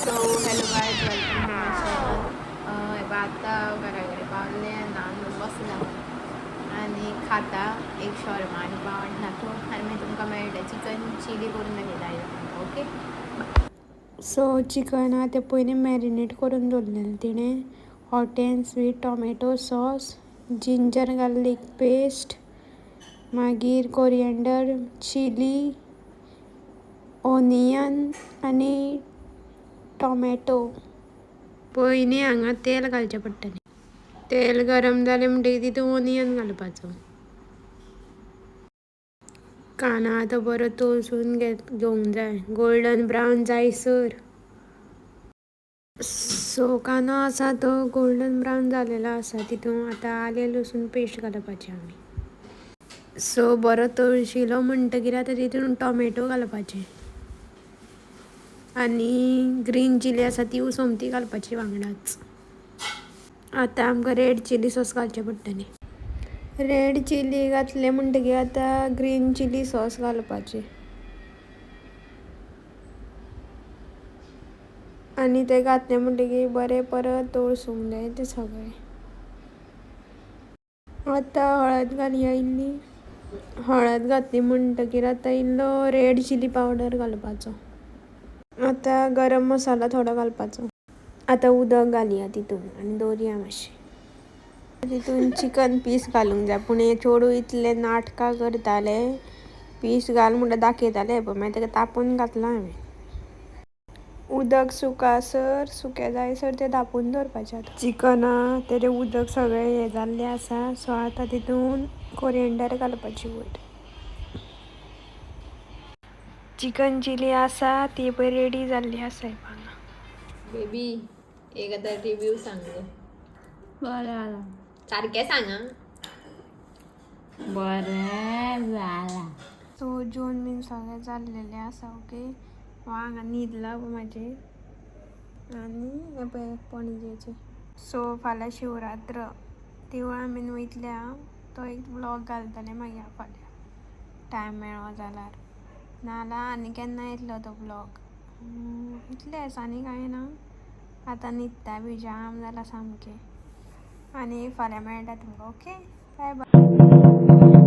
So hello guys, welcome to my channel. आता घराकडे पावले नांदून बसला आणि खाता एक शॉर्मा आणि पावड नातो आणि मी तुमकां मेळटा चिकन चिली करून दाखयता. ओके, सो चिकन हा ते पयलीं मॅरिनेट करून दवरलेलें तिणें. Hot end sweet tomato sauce, ginger garlic paste, मागीर कोरिएंडर, चिली, ओनियन आनी टॉमॅटो. पयलीं हांगा तेल घालचें पडटलें. तेल गरम जालें म्हणटकीर तितून ओनियन घालपाचो. कांदो तो बरो तळसून घेवंक जाय, गोल्डन ब्रावन जायसर. सो कांदो आसा तो गोल्डन ब्रावन जालेलो आसा. तितून आतां आलें लसूण पेस्ट घालपाचें आमी. सो बरो तळशिलो म्हणटकीर आतां तितून टॉमॅटो घालपाचे आनी ग्रीन चिली आसा ती सोमती घालपाची वांगडाच. आतां आमकां रेड चिली सॉस घालचें पडटलें. रेड चिली घातलें म्हणटकीर आतां ग्रीन चिली सॉस घालपाचें आनी तें घातलें म्हणटकीर बरें परत तळसूंक जाय तें सगळें. आतां हळद घालया इल्ली. हळद घातली म्हणटकीर आतां इल्लो रेड चिली पावडर घालपाचो. आतां गरम मसाला थोडो घालपाचो. आतां उदक घालया तितून आनी दवरया मातशें. तितून चिकन पीस घालूंक जाय, पूण हे चेडूं इतले नाटकां करताले. पीस घाल म्हणटा दाखयताले पळय, मागीर तेका तापोवन घातला हांवें. उदक सुकें जायसर तें धांपून दवरपाचें. आतां चिकना तेजें उदक सगळें हें जाल्लें आसा. सो आतां तितून कोरिएंडर घालपाची वयर. चिकन चिली आसा ती पळय रेडी जाल्ली आसा हांगा. बेबी एक आतां रिव्ह्यू सांग. बरें जाला. सारकें सांग आं. बरें जाला. सो जेवण बीन सगळें जाल्लेलें आसा. ओके, हो हांगा न्हिदला म्हाजेर आनी हे पळय पणजेचे. सो फाल्यां शिवरात्र, देवळान बीन वयतल्या. तो एक व्लॉग घालतलें मागीर हांव फाल्यां, टायम मेळ्ळो जाल्यार. नाल्यार आनी केन्ना येतलो तो व्लॉग. इतलेंच आनी कांय ना. आतां न्हिदता बी, जाम जालां सामकें. आनी फाल्यां मेळटा तुमकां. Okay, bye bye.